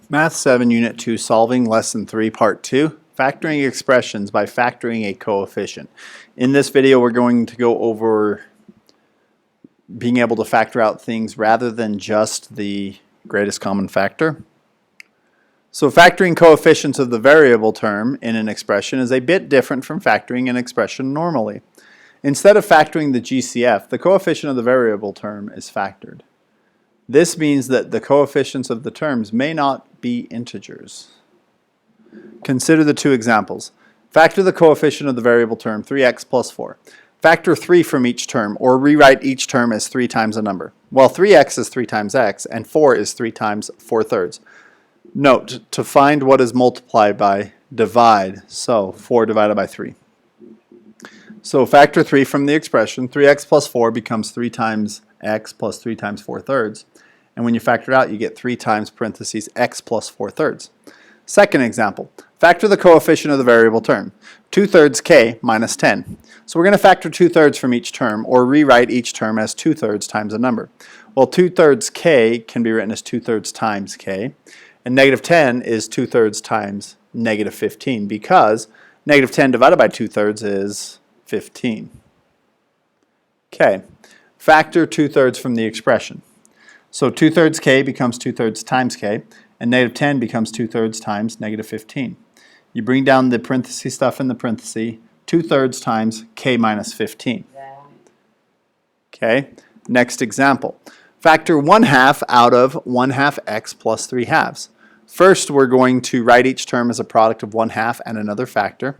Math 7, Unit 2, Solving Lesson 3, Part 2, Factoring Expressions by Factoring a Coefficient. In this video, we're going to go over being able to factor out things rather than just the greatest common factor. So factoring coefficients of the variable term in an expression is a bit different from factoring an expression normally. Instead of factoring the GCF, the coefficient of the variable term is factored. This means that the coefficients of the terms may not be integers. Consider the two examples. Factor the coefficient of the variable term 3x plus 4. Factor 3 from each term, or rewrite each term as 3 times a number. Well, 3x is 3 times x, and 4 is 3 times 4/3. Note, to find what is multiplied by, divide. So 4 divided by 3. So factor 3 from the expression. 3x plus 4 becomes 3 times x plus 3 times 4/3. And when you factor it out, you get 3 times parentheses x plus 4/3. Second example, factor the coefficient of the variable term. 2/3 k minus 10. So we're going to factor 2/3 from each term, or rewrite each term as 2/3 times a number. Well, 2/3 k can be written as 2/3 times k, and negative 10 is 2/3 times negative 15, because negative 10 divided by 2/3 is 15. Okay, factor 2/3 from the expression. So 2/3 k becomes 2/3 times k, and negative 10 becomes 2/3 times negative 15. You bring down the parenthesis stuff in the parenthesis, 2/3 times k minus 15. Okay, next example. Factor 1/2 out of 1/2 x plus 3/2. First, we're going to write each term as a product of 1/2 and another factor.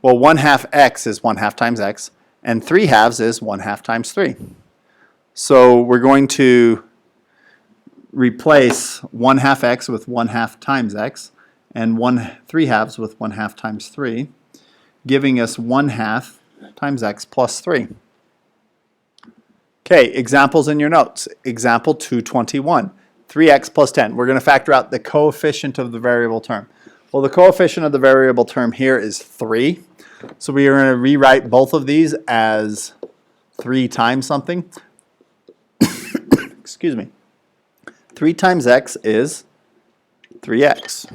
Well, 1/2 x is 1/2 times x, and 3/2 is 1/2 times 3. So we're going to replace 1/2 x with 1/2 times x, and 3/2 with 1/2 times 3, giving us 1/2 times x plus 3. Okay, examples in your notes. Example 221, 3x plus 10. We're going to factor out the coefficient of the variable term. Well, the coefficient of the variable term here is 3. So we are going to rewrite both of these as 3 times something. Excuse me. 3 times x is 3x.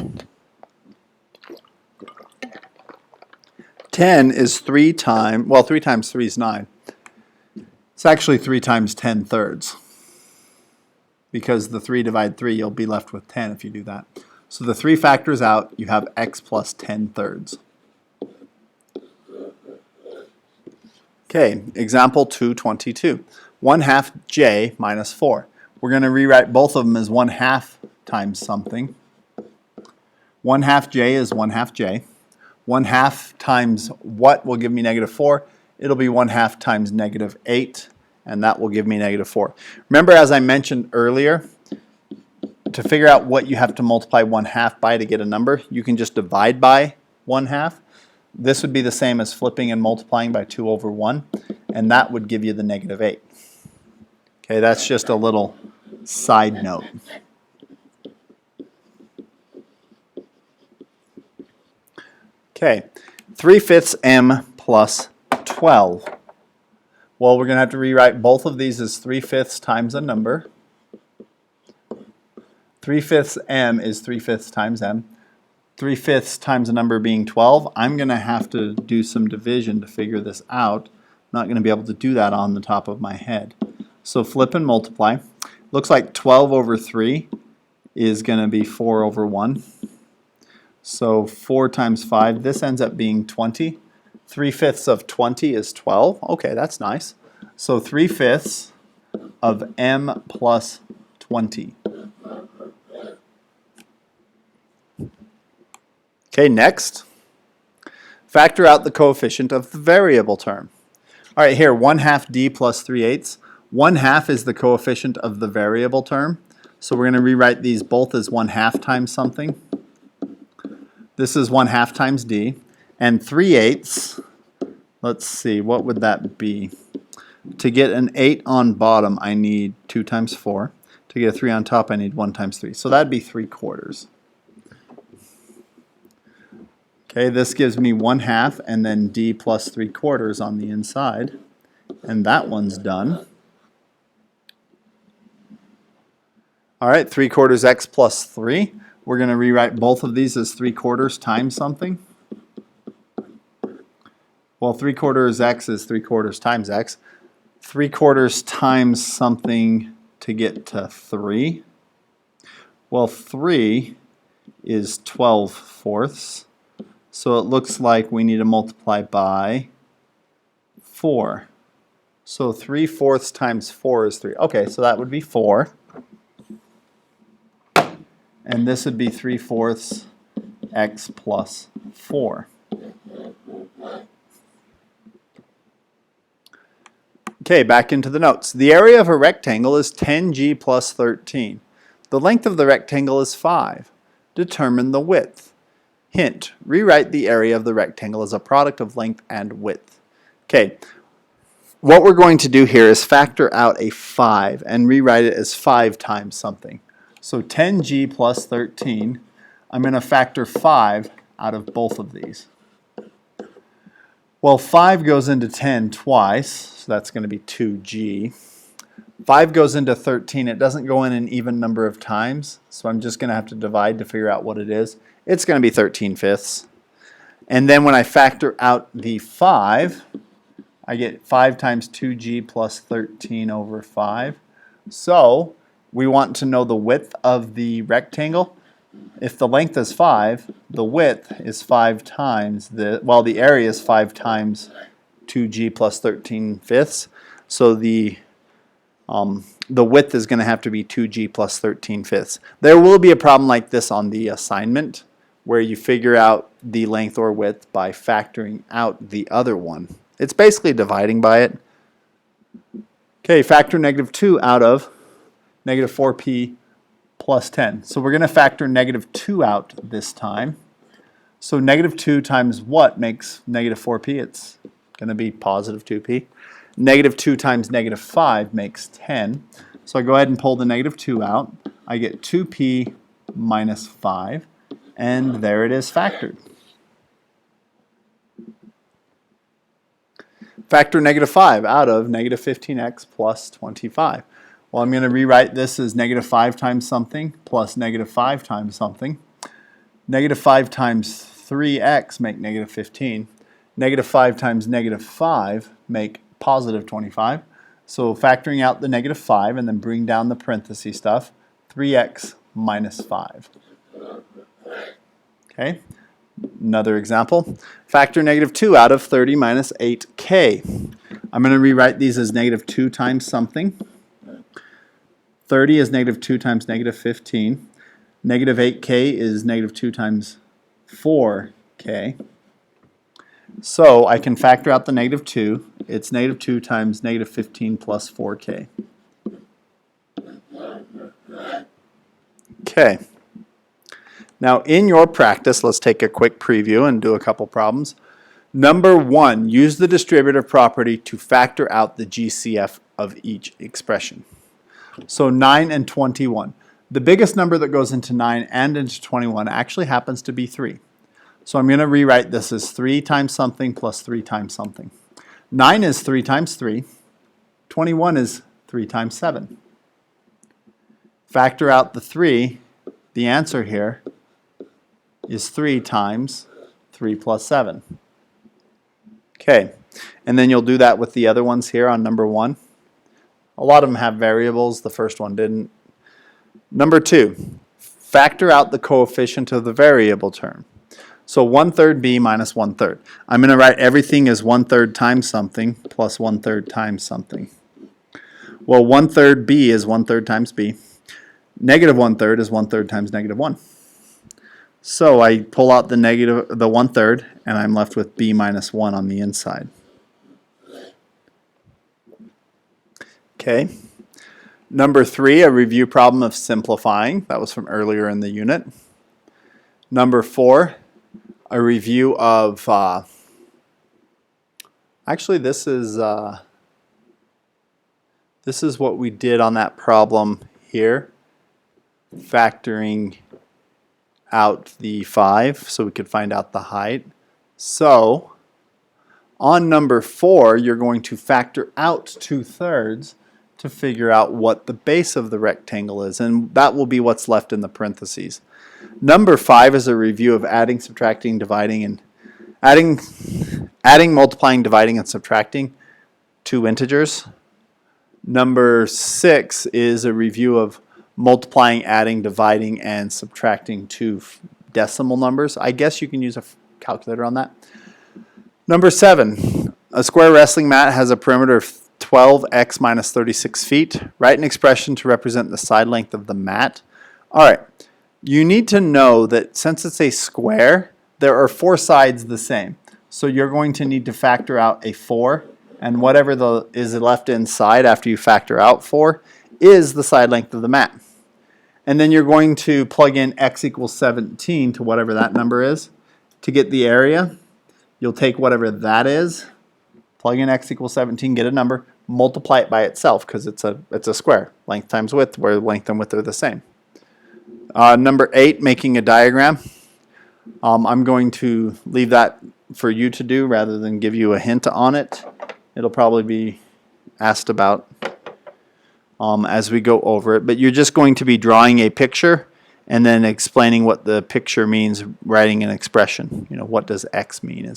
10 is 3 times, well, 3 times 3 is 9. It's actually 3 times 10/3. Because the 3 divide 3, you'll be left with 10 if you do that. So the 3 factors out, you have x plus 10/3. Okay, example 222. 1/2 j minus 4. We're going to rewrite both of them as 1/2 times something. 1/2 j is 1/2 j. 1/2 times what will give me negative 4? It'll be 1/2 times negative 8, and that will give me negative 4. Remember, as I mentioned earlier, to figure out what you have to multiply 1/2 by to get a number, you can just divide by 1/2. This would be the same as flipping and multiplying by 2 over 1, and that would give you the negative 8. Okay, that's just a little side note. Okay, 3/5 m plus 12. Well, we're going to have to rewrite both of these as 3/5 times a number. 3/5 m is 3/5 times m. 3/5 times a number being 12. I'm going to have to do some division to figure this out. I'm not going to be able to do that on the top of my head. So flip and multiply. Looks like 12 over 3 is going to be 4 over 1. So 4 times 5, this ends up being 20. 3/5 of 20 is 12. Okay, that's nice. So 3/5 of m plus 20. Okay, next. Factor out the coefficient of the variable term. All right, here, 1/2 d plus 3/8. 1/2 is the coefficient of the variable term. So we're going to rewrite these both as 1/2 times something. This is 1/2 times d. And 3/8, let's see, what would that be? To get an 8 on bottom, I need 2 times 4. To get a 3 on top, I need 1 times 3. So that'd be 3/4. Okay, this gives me 1/2 and then d plus 3/4 on the inside. And that one's done. All right, 3/4 x plus 3. we're going to rewrite both of these as 3/4 times something. Well, 3/4 x is 3/4 times x. 3/4 times something to get to 3. Well, 3 is 12/4. So it looks like we need to multiply by 4. So 3/4 times 4 is 3. Okay, so that would be 4. And this would be 3/4 x plus 4. Okay, back into the notes. The area of a rectangle is 10g plus 13. The length of the rectangle is 5. Determine the width. Hint, rewrite the area of the rectangle as a product of length and width. Okay, what we're going to do here is factor out a 5 and rewrite it as 5 times something. So 10g plus 13, I'm going to factor 5 out of both of these. Well, 5 goes into 10 twice, so that's going to be 2g. 5 goes into 13. It doesn't go in an even number of times, so I'm just going to have to divide to figure out what it is. It's going to be 13/5. And then when I factor out the 5, I get 5 times 2g plus 13 over 5. So we want to know the width of the rectangle. If the length is 5, the width is 5 times the area is 5 times 2g plus 13/5. So the width is going to have to be 2g plus 13/5. There will be a problem like this on the assignment where you figure out the length or width by factoring out the other one. It's basically dividing by it. Okay, factor -2 out of -4p plus 10. So we're going to factor -2 out this time. So -2 times what makes -4p? It's going to be positive 2p. -2 times -5 makes 10. So I go ahead and pull the -2 out. I get 2p minus 5. And there it is factored. Factor -5 out of -15x plus 25. Well, I'm going to rewrite this as -5 times something plus -5 times something. -5 times 3x make -15. -5 times -5 make positive 25. So factoring out the -5 and then bring down the parenthesis stuff, 3x minus 5. Okay, another example. Factor -2 out of 30 minus 8k. I'm going to rewrite these as -2 times something. 30 is -2 times -15. -8k is -2 times 4k. So I can factor out the -2. It's -2 times -15 plus 4k. Okay. Now in your practice, let's take a quick preview and do a couple problems. Number 1, use the distributive property to factor out the GCF of each expression. So 9 and 21. The biggest number that goes into 9 and into 21 actually happens to be 3. So I'm going to rewrite this as 3 times something plus 3 times something. 9 is 3 times 3. 21 is 3 times 7. Factor out the 3. The answer here is 3 times 3 plus 7. Okay, and then you'll do that with the other ones here on number 1. A lot of them have variables, the first one didn't. Number 2, factor out the coefficient of the variable term. So 1/3 b minus 1/3. I'm going to write everything as 1/3 times something plus 1/3 times something. Well, 1/3 b is 1/3 times b. -1/3 is 1/3 times -1. So I pull out the 1/3 and I'm left with b minus 1 on the inside. Okay. Number 3, a review problem of simplifying. That was from earlier in the unit. Number 4, a review of, actually this is what we did on that problem here, factoring out the 5 so we could find out the height. So on number 4, you're going to factor out 2/3 to figure out what the base of the rectangle is, and that will be what's left in the parentheses. Number 5 is a review of adding, subtracting, dividing, and adding, multiplying, dividing, and subtracting two integers. Number 6 is a review of multiplying, adding, dividing, and subtracting two decimal numbers. I guess you can use a calculator on that. Number 7, a square wrestling mat has a perimeter of 12x minus 36 feet. Write an expression to represent the side length of the mat. All right, you need to know that since it's a square, there are 4 sides the same. So you're going to need to factor out a 4, and whatever is left inside after you factor out 4 is the side length of the mat. And then you're going to plug in x equals 17 to whatever that number is. To get the area, you'll take whatever that is, plug in x equals 17, get a number, multiply it by itself because it's a square. Length times width, where length and width are the same. Number 8, making a diagram. I'm going to leave that for you to do rather than give you a hint on it. It'll probably be asked about as we go over it, but you're just going to be drawing a picture and then explaining what the picture means, writing an expression. You know, what does x mean is